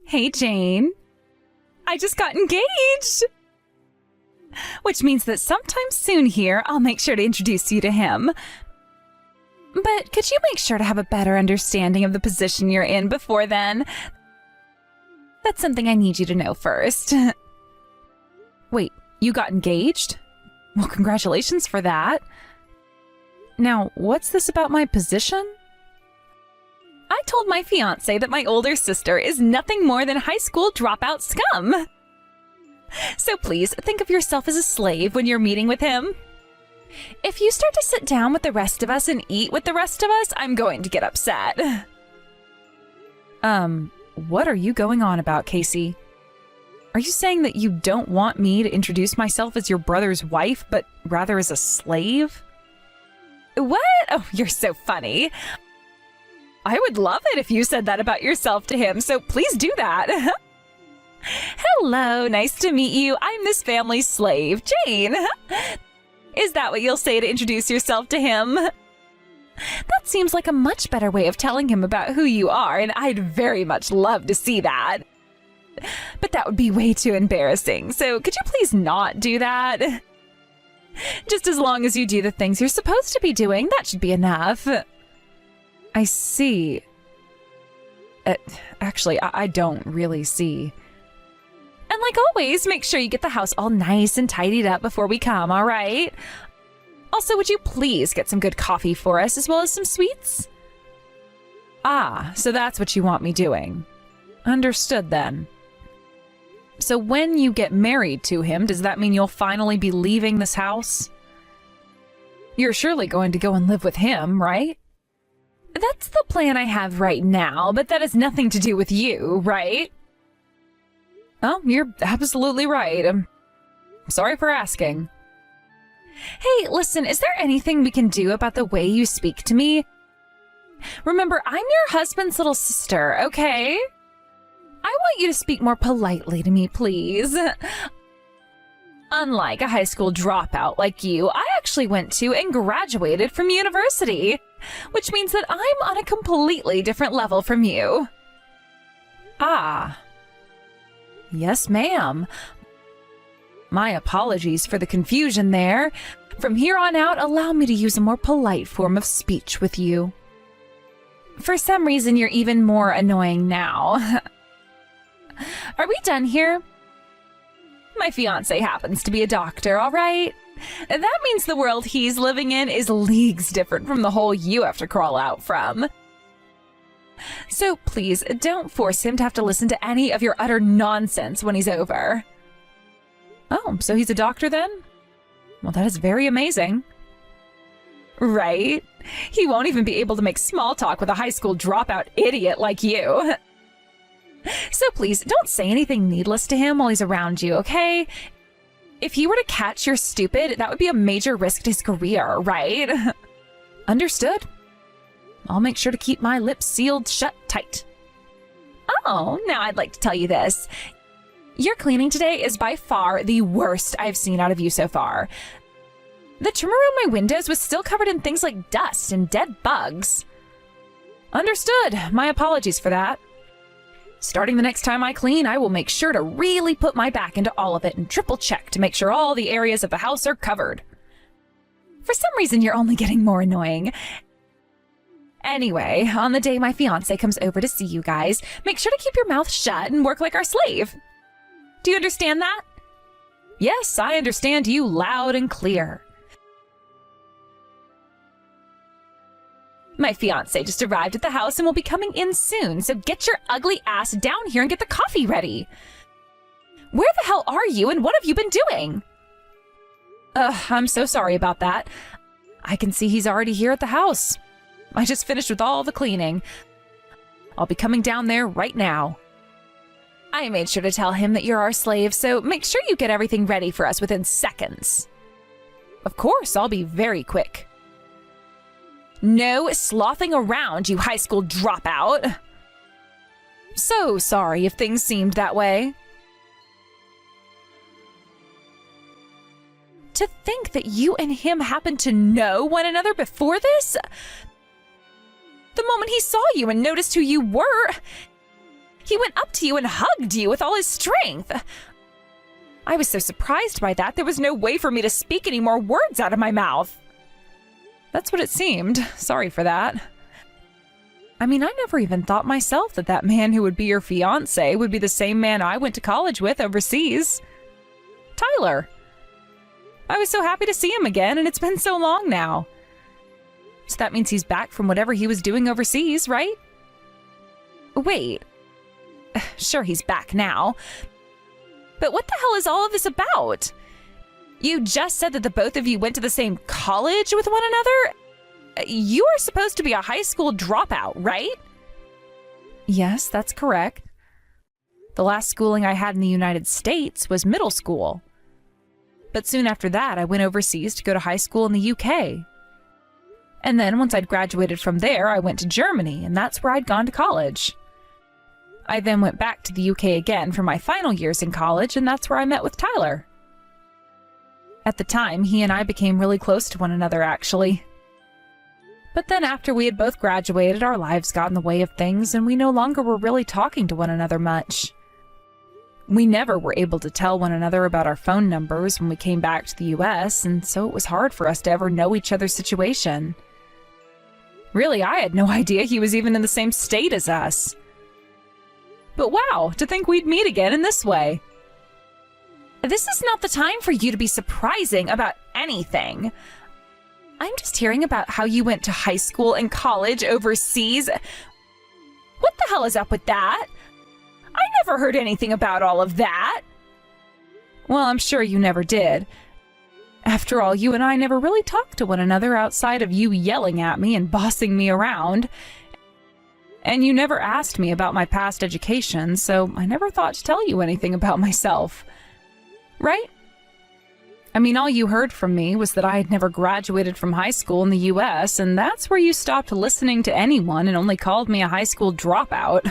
Hey, Jane. I just got engaged! Which means that sometime soon here, I'll make sure to introduce you to him. But could you make sure to have a better understanding of the position you're in before then? That's something I need you to know first. Wait, you got engaged? Well, congratulations for that. Now, what's this about my position? I told my fiancé that my older sister is nothing more than high school dropout scum. So please, think of yourself as a slave when you're meeting with him. If you start to sit down with the rest of us and eat with the rest of us, I'm going to get upset. What are you going on about, Casey? Are you saying that you don't want me to introduce myself as your brother's wife, but rather as a slave? What? Oh, you're so funny. I would love it if you said that about yourself to him, so please do that. Hello, nice to meet you. I'm this family's slave, Jane. Is that what you'll say to introduce yourself to him? That seems like a much better way of telling him about who you are, and I'd very much love to see that. But that would be way too embarrassing, so could you please not do that? Just as long as you do the things you're supposed to be doing, that should be enough. I see. Actually, I don't really see. And like always, make sure you get the house all nice and tidied up before we come, all right? Also, would you please get some good coffee for us as well as some sweets? Ah, so that's what you want me doing. Understood then. So when you get married to him, does that mean you'll finally be leaving this house? You're surely going to go and live with him, right? That's the plan I have right now, but that has nothing to do with you, right? Oh, you're absolutely right. I'm sorry for asking. Hey, listen, is there anything we can do about the way you speak to me? Remember, I'm your husband's little sister, okay? I want you to speak more politely to me, please. Unlike a high school dropout like you, I actually went to and graduated from university, which means that I'm on a completely different level from you. Ah. Yes, ma'am. My apologies for the confusion there. From here on out, allow me to use a more polite form of speech with you. For some reason, you're even more annoying now. Are we done here? My fiancé happens to be a doctor, all right? That means the world he's living in is leagues different from the hole you have to crawl out from. So please, don't force him to have to listen to any of your utter nonsense when he's over. Oh, so he's a doctor then? Well, that is very amazing. Right? He won't even be able to make small talk with a high school dropout idiot like you. So please, don't say anything needless to him while he's around you, okay? If he were to catch you're stupid, that would be a major risk to his career, right? Understood. I'll make sure to keep my lips sealed shut tight. Oh, now I'd like to tell you this. Your cleaning today is by far the worst I've seen out of you so far. The trim around my windows was still covered in things like dust and dead bugs. Understood. My apologies for that. Starting the next time I clean, I will make sure to really put my back into all of it and triple check to make sure all the areas of the house are covered. For some reason, you're only getting more annoying. Anyway, on the day my fiancé comes over to see you guys, make sure to keep your mouth shut and work like our slave. Do you understand that? Yes, I understand you loud and clear. My fiancé just arrived at the house and will be coming in soon, so get your ugly ass down here and get the coffee ready. Where the hell are you and what have you been doing? I'm so sorry about that. I can see he's already here at the house. I just finished with all the cleaning. I'll be coming down there right now. I made sure to tell him that you're our slave, so make sure you get everything ready for us within seconds. Of course, I'll be very quick. No slothing around, you high school dropout. So sorry if things seemed that way. To think that you and him happened to know one another before this? The moment he saw you and noticed who you were, He went up to you and hugged you with all his strength. I was so surprised by that, there was no way for me to speak any more words out of my mouth. That's what it seemed. Sorry for that. I mean, I never even thought myself that that man who would be your fiancé would be the same man I went to college with overseas. Tyler. I was so happy to see him again, and it's been so long now. So that means he's back from whatever he was doing overseas, right? Wait. Sure, he's back now. But what the hell is all of this about? You just said that the both of you went to the same college with one another? You are supposed to be a high school dropout, right? Yes, that's correct. The last schooling I had in the United States was middle school. But soon after that, I went overseas to go to high school in the UK. And then once I'd graduated from there, I went to Germany, and that's where I'd gone to college. I then went back to the UK again for my final years in college, and that's where I met with Tyler. At the time, he and I became really close to one another, actually. But then after we had both graduated, our lives got in the way of things, and we no longer were really talking to one another much. We never were able to tell one another about our phone numbers when we came back to the US, and so it was hard for us to ever know each other's situation. Really, I had no idea he was even in the same state as us. But wow, to think we'd meet again in this way. This is not the time for you to be surprising about anything. I'm just hearing about how you went to high school and college overseas. What the hell is up with that? I never heard anything about all of that. Well, I'm sure you never did. After all, you and I never really talked to one another outside of you yelling at me and bossing me around. And you never asked me about my past education, so I never thought to tell you anything about myself. Right? I mean, all you heard from me was that I had never graduated from high school in the US, and that's where you stopped listening to anyone and only called me a high school dropout.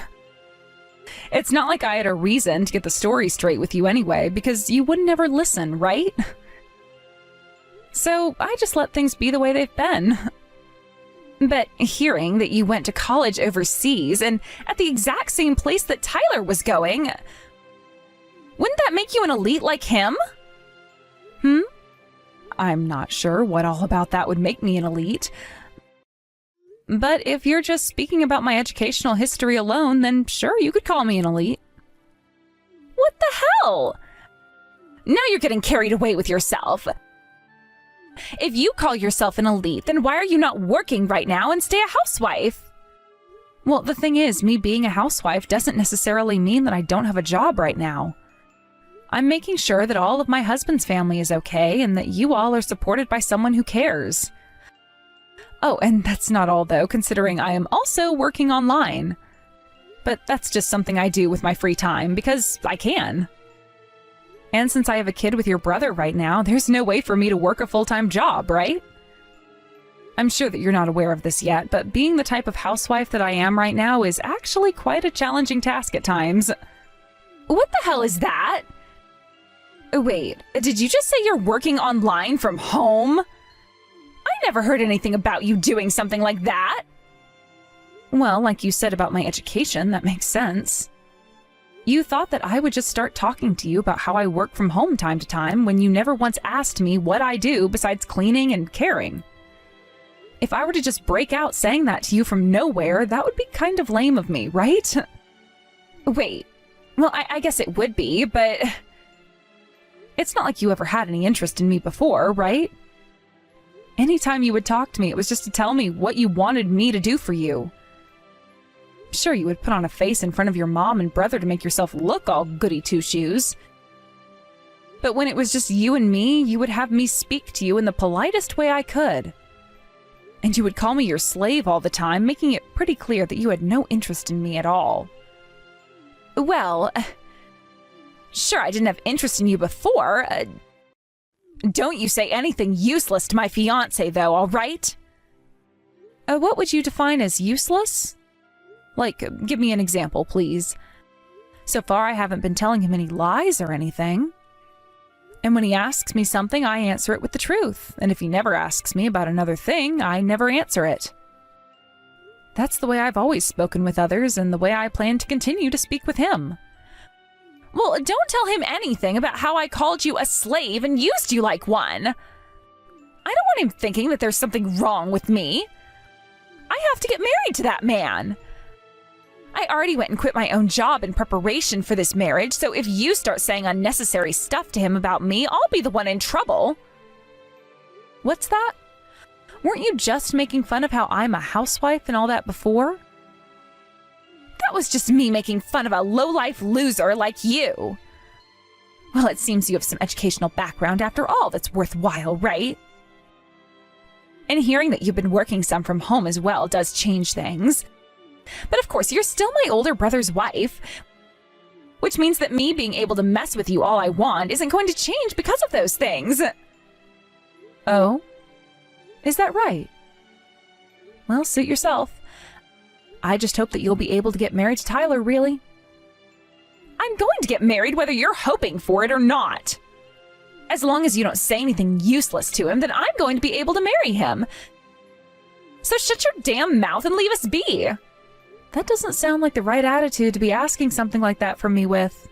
It's not like I had a reason to get the story straight with you anyway, because you would never listen, right? So I just let things be the way they've been. But hearing that you went to college overseas and at the exact same place that Tyler was going, wouldn't that make you an elite like him? I'm not sure what all about that would make me an elite. But if you're just speaking about my educational history alone, then sure, you could call me an elite. What the hell? Now you're getting carried away with yourself. If you call yourself an elite, then why are you not working right now and stay a housewife? Well, the thing is, me being a housewife doesn't necessarily mean that I don't have a job right now. I'm making sure that all of my husband's family is okay and that you all are supported by someone who cares. Oh, and that's not all though, considering I am also working online. But that's just something I do with my free time, because I can. And since I have a kid with your brother right now, there's no way for me to work a full-time job, right? I'm sure that you're not aware of this yet, but being the type of housewife that I am right now is actually quite a challenging task at times. What the hell is that? Wait, did you just say you're working online from home? I never heard anything about you doing something like that. Well, like you said about my education, that makes sense. You thought that I would just start talking to you about how I work from home time to time when you never once asked me what I do besides cleaning and caring. If I were to just break out saying that to you from nowhere, that would be kind of lame of me, right? Wait, well, I guess it would be, but it's not like you ever had any interest in me before, right? Anytime you would talk to me, it was just to tell me what you wanted me to do for you. Sure, you would put on a face in front of your mom and brother to make yourself look all goody two-shoes. But when it was just you and me, you would have me speak to you in the politest way I could. And you would call me your slave all the time, making it pretty clear that you had no interest in me at all. Well, sure, I didn't have interest in you before. Don't you say anything useless to my fiancé, though, all right? What would you define as useless? Like, give me an example, please. So far, I haven't been telling him any lies or anything. And when he asks me something, I answer it with the truth. And if he never asks me about another thing, I never answer it. That's the way I've always spoken with others and the way I plan to continue to speak with him. Well, don't tell him anything about how I called you a slave and used you like one. I don't want him thinking that there's something wrong with me. I have to get married to that man. I already went and quit my own job in preparation for this marriage, so if you start saying unnecessary stuff to him about me, I'll be the one in trouble. What's that? Weren't you just making fun of how I'm a housewife and all that before? That was just me making fun of a low-life loser like you. Well, it seems you have some educational background after all that's worthwhile, right? And hearing that you've been working some from home as well does change things. But of course, you're still my older brother's wife, which means that me being able to mess with you all I want isn't going to change because of those things. Oh? Is that right? Well, suit yourself. I just hope that you'll be able to get married to Tyler, really. I'm going to get married whether you're hoping for it or not. As long as you don't say anything useless to him, then I'm going to be able to marry him. So shut your damn mouth and leave us be. That doesn't sound like the right attitude to be asking something like that from me with.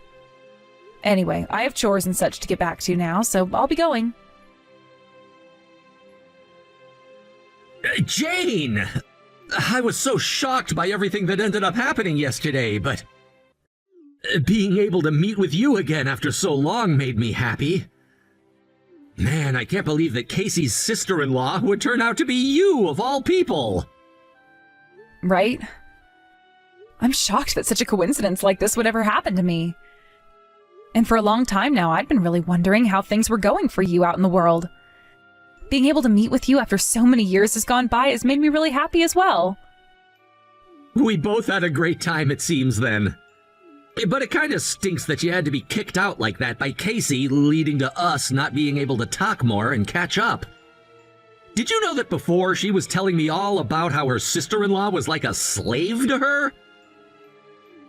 Anyway, I have chores and such to get back to now, so I'll be going. Jane! I was so shocked by everything that ended up happening yesterday, but being able to meet with you again after so long made me happy. Man, I can't believe that Casey's sister-in-law would turn out to be you, of all people! Right? I'm shocked that such a coincidence like this would ever happen to me. And for a long time now, I'd been really wondering how things were going for you out in the world. Being able to meet with you after so many years has gone by has made me really happy as well. We both had a great time, it seems, then. But it kind of stinks that you had to be kicked out like that by Casey, leading to us not being able to talk more and catch up. Did you know that before she was telling me all about how her sister-in-law was like a slave to her?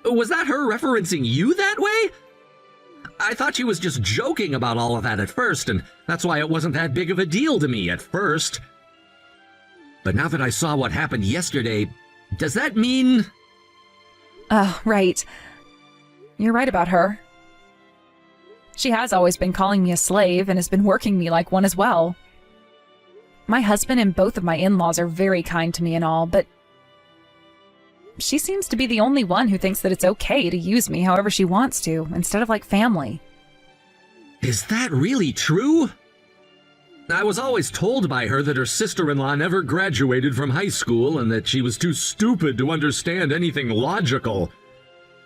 Was that her referencing you that way? I thought she was just joking about all of that at first, and that's why it wasn't that big of a deal to me at first. But now that I saw what happened yesterday, does that mean... Oh, right. You're right about her. She has always been calling me a slave and has been working me like one as well. My husband and both of my in-laws are very kind to me and all, but she seems to be the only one who thinks that it's okay to use me however she wants to, instead of like family. Is that really true? I was always told by her that her sister-in-law never graduated from high school and that she was too stupid to understand anything logical.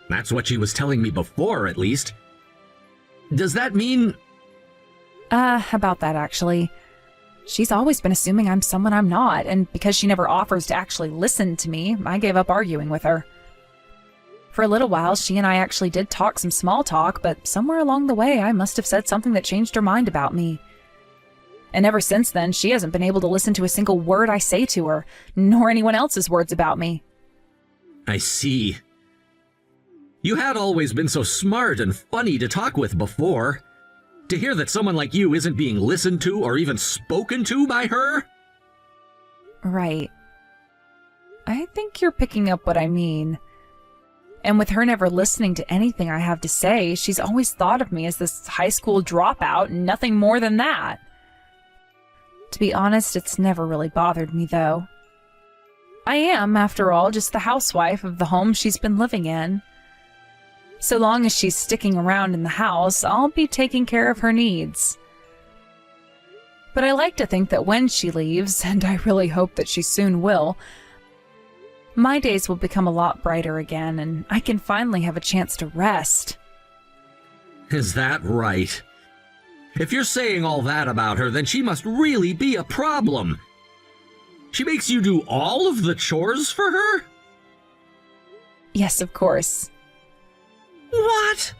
That's what she was telling me before, at least. Does that mean... About that, actually. She's always been assuming I'm someone I'm not, and because she never offers to actually listen to me, I gave up arguing with her. For a little while, she and I actually did talk some small talk, but somewhere along the way, I must have said something that changed her mind about me. And ever since then, she hasn't been able to listen to a single word I say to her, nor anyone else's words about me. I see. You had always been so smart and funny to talk with before. To hear that someone like you isn't being listened to or even spoken to by her? Right. I think you're picking up what I mean. And with her never listening to anything I have to say, she's always thought of me as this high school dropout and nothing more than that. To be honest, it's never really bothered me, though. I am, after all, just the housewife of the home she's been living in. So long as she's sticking around in the house, I'll be taking care of her needs. But I like to think that when she leaves, and I really hope that she soon will, my days will become a lot brighter again, and I can finally have a chance to rest. Is that right? If you're saying all that about her, then she must really be a problem. She makes you do all of the chores for her? Yes, of course. What?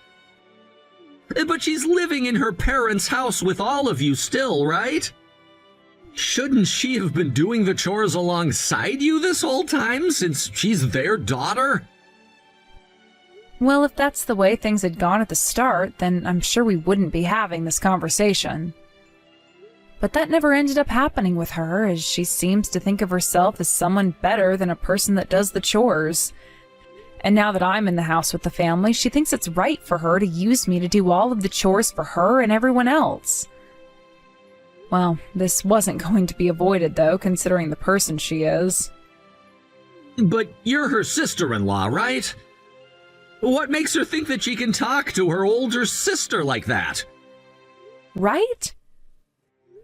But she's living in her parents' house with all of you still, right? Shouldn't she have been doing the chores alongside you this whole time, since she's their daughter? Well, if that's the way things had gone at the start, then I'm sure we wouldn't be having this conversation. But that never ended up happening with her, as she seems to think of herself as someone better than a person that does the chores. And now that I'm in the house with the family, she thinks it's right for her to use me to do all of the chores for her and everyone else. Well, this wasn't going to be avoided, though, considering the person she is. But you're her sister-in-law, right? What makes her think that she can talk to her older sister like that? Right?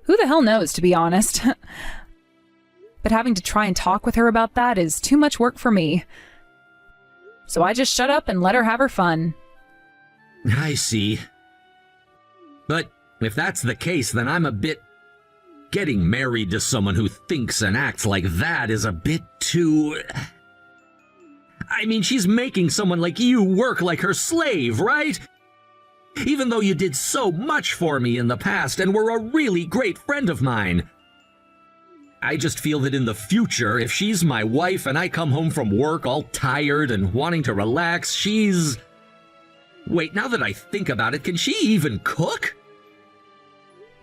Who the hell knows, to be honest? But having to try and talk with her about that is too much work for me. So I just shut up and let her have her fun. I see. But if that's the case, then I'm a bit... Getting married to someone who thinks and acts like that is a bit too... I mean, she's making someone like you work like her slave, right? Even though you did so much for me in the past and were a really great friend of mine. I just feel that in the future, if she's my wife and I come home from work all tired and wanting to relax, she's... Wait, now that I think about it, can she even cook?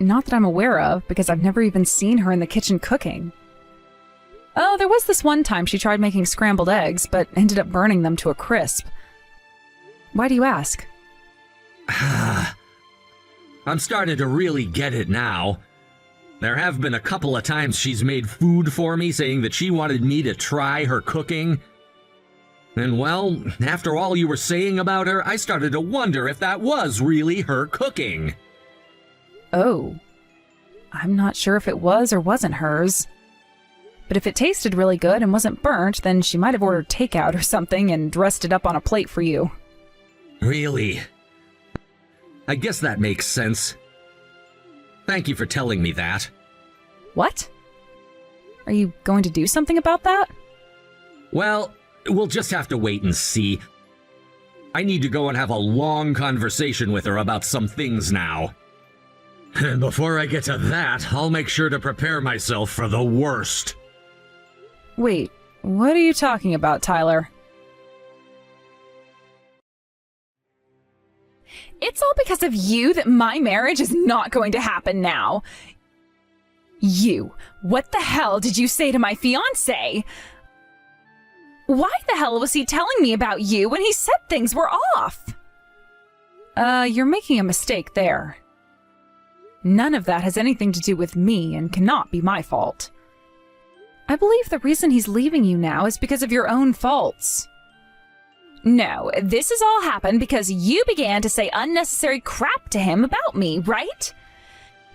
Not that I'm aware of, because I've never even seen her in the kitchen cooking. Oh, there was this one time she tried making scrambled eggs, but ended up burning them to a crisp. Why do you ask? I'm starting to really get it now. There have been a couple of times she's made food for me, saying that she wanted me to try her cooking. And well, after all you were saying about her, I started to wonder if that was really her cooking. Oh. I'm not sure if it was or wasn't hers. But if it tasted really good and wasn't burnt, then she might have ordered takeout or something and dressed it up on a plate for you. Really? I guess that makes sense. Thank you for telling me that. What? Are you going to do something about that? Well, we'll just have to wait and see. I need to go and have a long conversation with her about some things now. And before I get to that, I'll make sure to prepare myself for the worst. Wait, what are you talking about, Tyler? It's all because of you that my marriage is not going to happen now. You, what the hell did you say to my fiancé? Why the hell was he telling me about you when he said things were off? You're making a mistake there. None of that has anything to do with me and cannot be my fault. I believe the reason he's leaving you now is because of your own faults. No, this has all happened because you began to say unnecessary crap to him about me, right?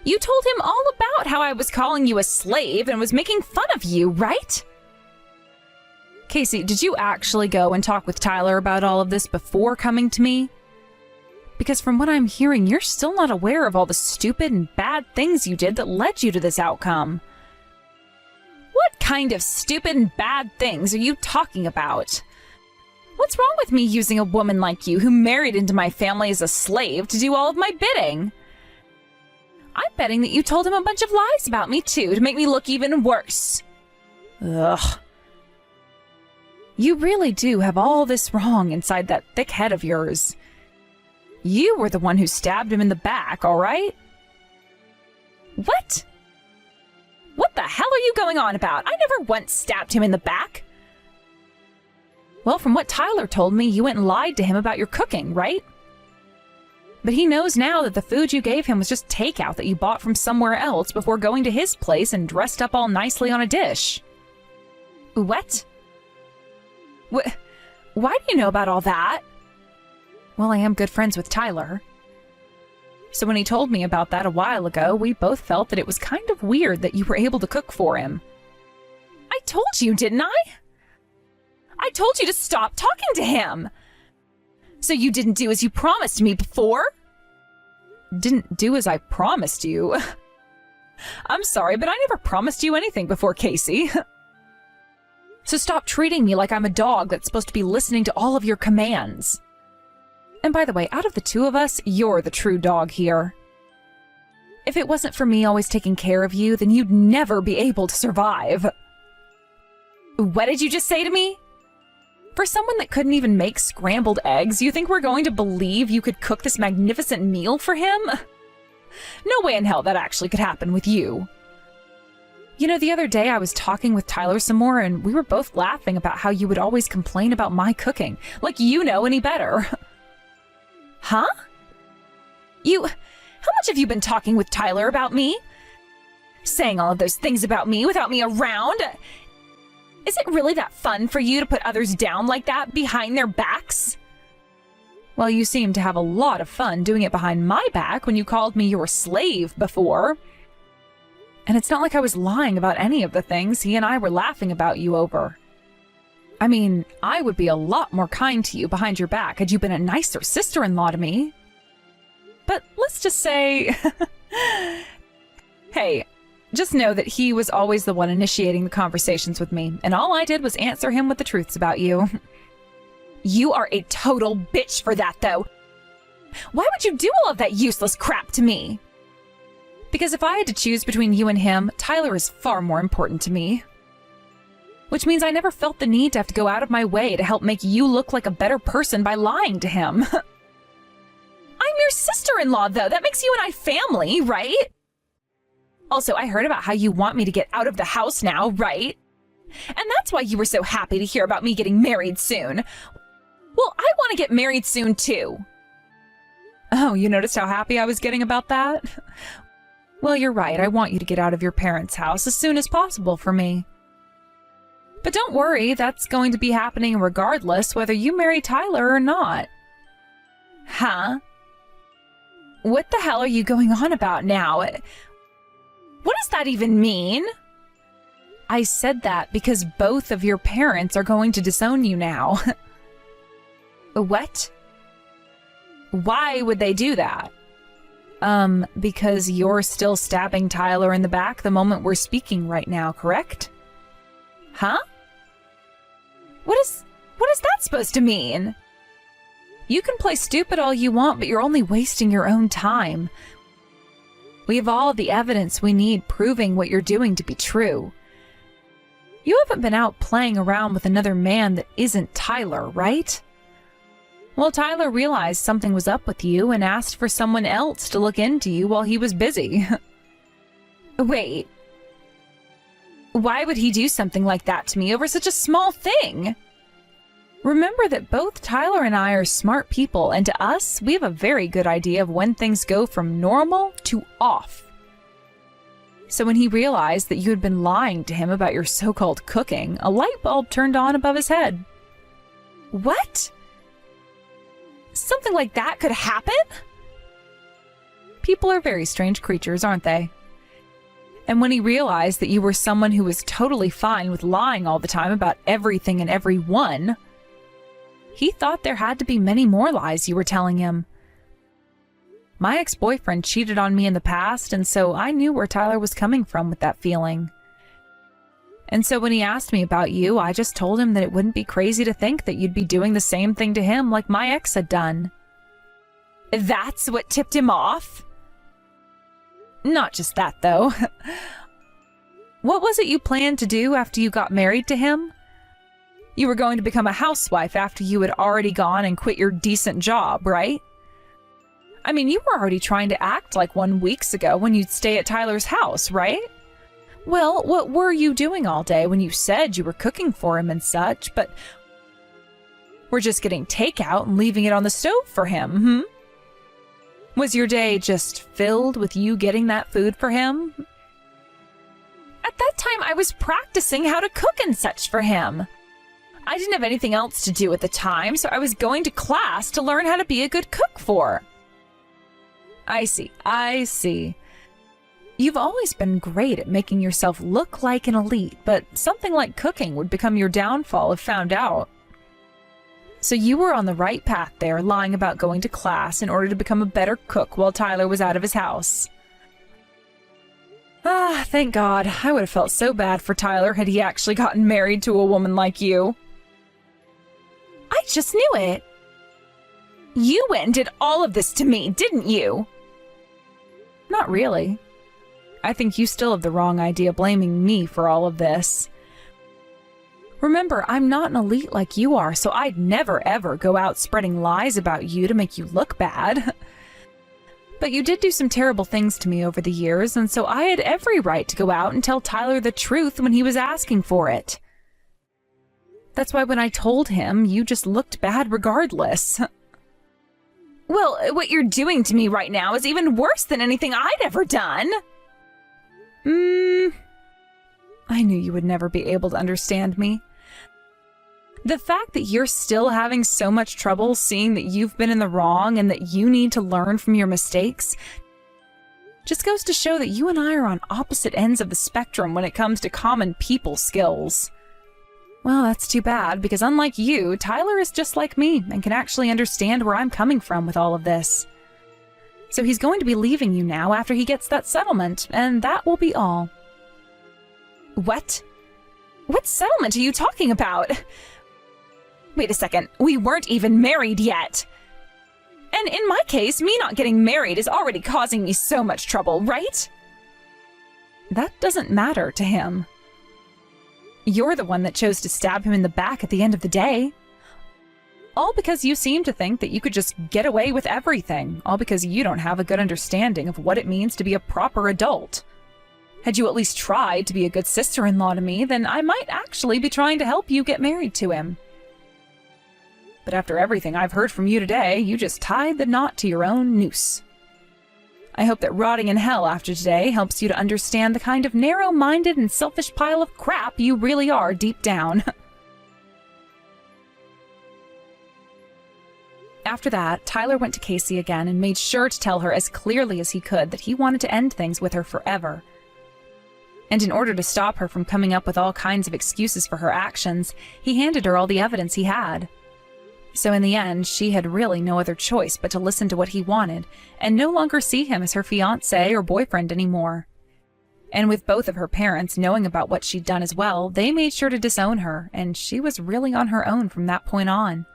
You told him all about how I was calling you a slave and was making fun of you, right? Casey, did you actually go and talk with Tyler about all of this before coming to me? Because from what I'm hearing, you're still not aware of all the stupid and bad things you did that led you to this outcome. What kind of stupid and bad things are you talking about? What's wrong with me using a woman like you who married into my family as a slave to do all of my bidding? I'm betting that you told him a bunch of lies about me too to make me look even worse. Ugh. You really do have all this wrong inside that thick head of yours. You were the one who stabbed him in the back, all right? What? What the hell are you going on about? I never once stabbed him in the back. Well, from what Tyler told me, you went and lied to him about your cooking, right? But he knows now that the food you gave him was just takeout that you bought from somewhere else before going to his place and dressed up all nicely on a dish. What? Why do you know about all that? Well, I am good friends with Tyler. So when he told me about that a while ago, we both felt that it was kind of weird that you were able to cook for him. I told you, didn't I? I told you to stop talking to him. So you didn't do as you promised me before? Didn't do as I promised you? I'm sorry, but I never promised you anything before, Casey. So stop treating me like I'm a dog that's supposed to be listening to all of your commands. And by the way, out of the two of us, you're the true dog here. If it wasn't for me always taking care of you, then you'd never be able to survive. What did you just say to me? For someone that couldn't even make scrambled eggs, you think we're going to believe you could cook this magnificent meal for him? No way in hell that actually could happen with you. You know, the other day I was talking with Tyler some more, and we were both laughing about how you would always complain about my cooking, like you know any better. Huh? How much have you been talking with Tyler about me? Saying all of those things about me without me around? Is it really that fun for you to put others down like that behind their backs? Well, you seem to have a lot of fun doing it behind my back when you called me your slave before. And it's not like I was lying about any of the things he and I were laughing about you over. I mean, I would be a lot more kind to you behind your back had you been a nicer sister-in-law to me. But let's just say... Hey, just know that he was always the one initiating the conversations with me, and all I did was answer him with the truths about you. You are a total bitch for that, though. Why would you do all of that useless crap to me? Because if I had to choose between you and him, Tyler is far more important to me. Which means I never felt the need to have to go out of my way to help make you look like a better person by lying to him. I'm your sister-in-law, though. That makes you and I family, right? Also, I heard about how you want me to get out of the house now, right? And that's why you were so happy to hear about me getting married soon. Well, I want to get married soon, too. Oh, you noticed how happy I was getting about that? Well, you're right. I want you to get out of your parents' house as soon as possible for me. But don't worry, that's going to be happening regardless whether you marry Tyler or not. Huh? What the hell are you going on about now? What does that even mean? I said that because both of your parents are going to disown you now. What? Why would they do that? Because you're still stabbing Tyler in the back the moment we're speaking right now, correct? Huh? What is that supposed to mean? You can play stupid all you want, but you're only wasting your own time. We have all the evidence we need proving what you're doing to be true. You haven't been out playing around with another man that isn't Tyler, right? Well, Tyler realized something was up with you and asked for someone else to look into you while he was busy. Wait. Why would he do something like that to me over such a small thing? Remember that both Tyler and I are smart people, and to us, we have a very good idea of when things go from normal to off. So when he realized that you had been lying to him about your so-called cooking, a light bulb turned on above his head. What? Something like that could happen? People are very strange creatures, aren't they? And when he realized that you were someone who was totally fine with lying all the time about everything and everyone, he thought there had to be many more lies you were telling him. My ex-boyfriend cheated on me in the past, and so I knew where Tyler was coming from with that feeling. And so when he asked me about you, I just told him that it wouldn't be crazy to think that you'd be doing the same thing to him like my ex had done. That's what tipped him off? Not just that, though. What was it you planned to do after you got married to him? You were going to become a housewife after you had already gone and quit your decent job, right? I mean, you were already trying to act like one weeks ago when you'd stay at Tyler's house, right? Well, what were you doing all day when you said you were cooking for him and such, but were just getting takeout and leaving it on the stove for him, Was your day just filled with you getting that food for him? At that time, I was practicing how to cook and such for him. I didn't have anything else to do at the time, so I was going to class to learn how to be a good cook for. I see. You've always been great at making yourself look like an elite, but something like cooking would become your downfall if found out. So you were on the right path there, lying about going to class in order to become a better cook while Tyler was out of his house. Ah, thank God. I would have felt so bad for Tyler had he actually gotten married to a woman like you. I just knew it. You went and did all of this to me, didn't you? Not really. I think you still have the wrong idea blaming me for all of this. Remember, I'm not an elite like you are, so I'd never ever go out spreading lies about you to make you look bad. But you did do some terrible things to me over the years, and so I had every right to go out and tell Tyler the truth when he was asking for it. That's why when I told him, you just looked bad regardless. Well, what you're doing to me right now is even worse than anything I'd ever done. I knew you would never be able to understand me. The fact that you're still having so much trouble seeing that you've been in the wrong and that you need to learn from your mistakes just goes to show that you and I are on opposite ends of the spectrum when it comes to common people skills. Well, that's too bad, because unlike you, Tyler is just like me and can actually understand where I'm coming from with all of this. So he's going to be leaving you now after he gets that settlement, and that will be all. What? What settlement are you talking about? Wait a second, we weren't even married yet. And in my case, me not getting married is already causing me so much trouble, right? That doesn't matter to him. You're the one that chose to stab him in the back at the end of the day. All because you seem to think that you could just get away with everything, all because you don't have a good understanding of what it means to be a proper adult. Had you at least tried to be a good sister-in-law to me, then I might actually be trying to help you get married to him. But after everything I've heard from you today, you just tied the knot to your own noose. I hope that rotting in hell after today helps you to understand the kind of narrow-minded and selfish pile of crap you really are deep down. After that, Tyler went to Casey again and made sure to tell her as clearly as he could that he wanted to end things with her forever. And in order to stop her from coming up with all kinds of excuses for her actions, he handed her all the evidence he had. So in the end, she had really no other choice but to listen to what he wanted, and no longer see him as her fiancé or boyfriend anymore. And with both of her parents knowing about what she'd done as well, they made sure to disown her, and she was really on her own from that point on.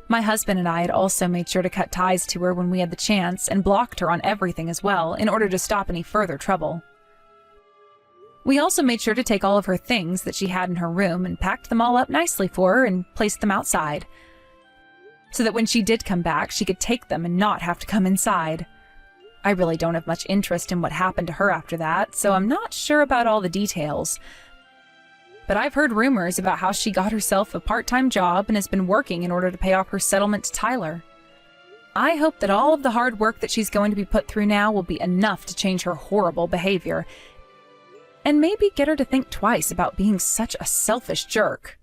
My husband and I had also made sure to cut ties to her when we had the chance, and blocked her on everything as well, in order to stop any further trouble. We also made sure to take all of her things that she had in her room and packed them all up nicely for her and placed them outside, so that when she did come back, she could take them and not have to come inside. I really don't have much interest in what happened to her after that, so I'm not sure about all the details. But I've heard rumors about how she got herself a part-time job and has been working in order to pay off her settlement to Tyler. I hope that all of the hard work that she's going to be put through now will be enough to change her horrible behavior, and maybe get her to think twice about being such a selfish jerk.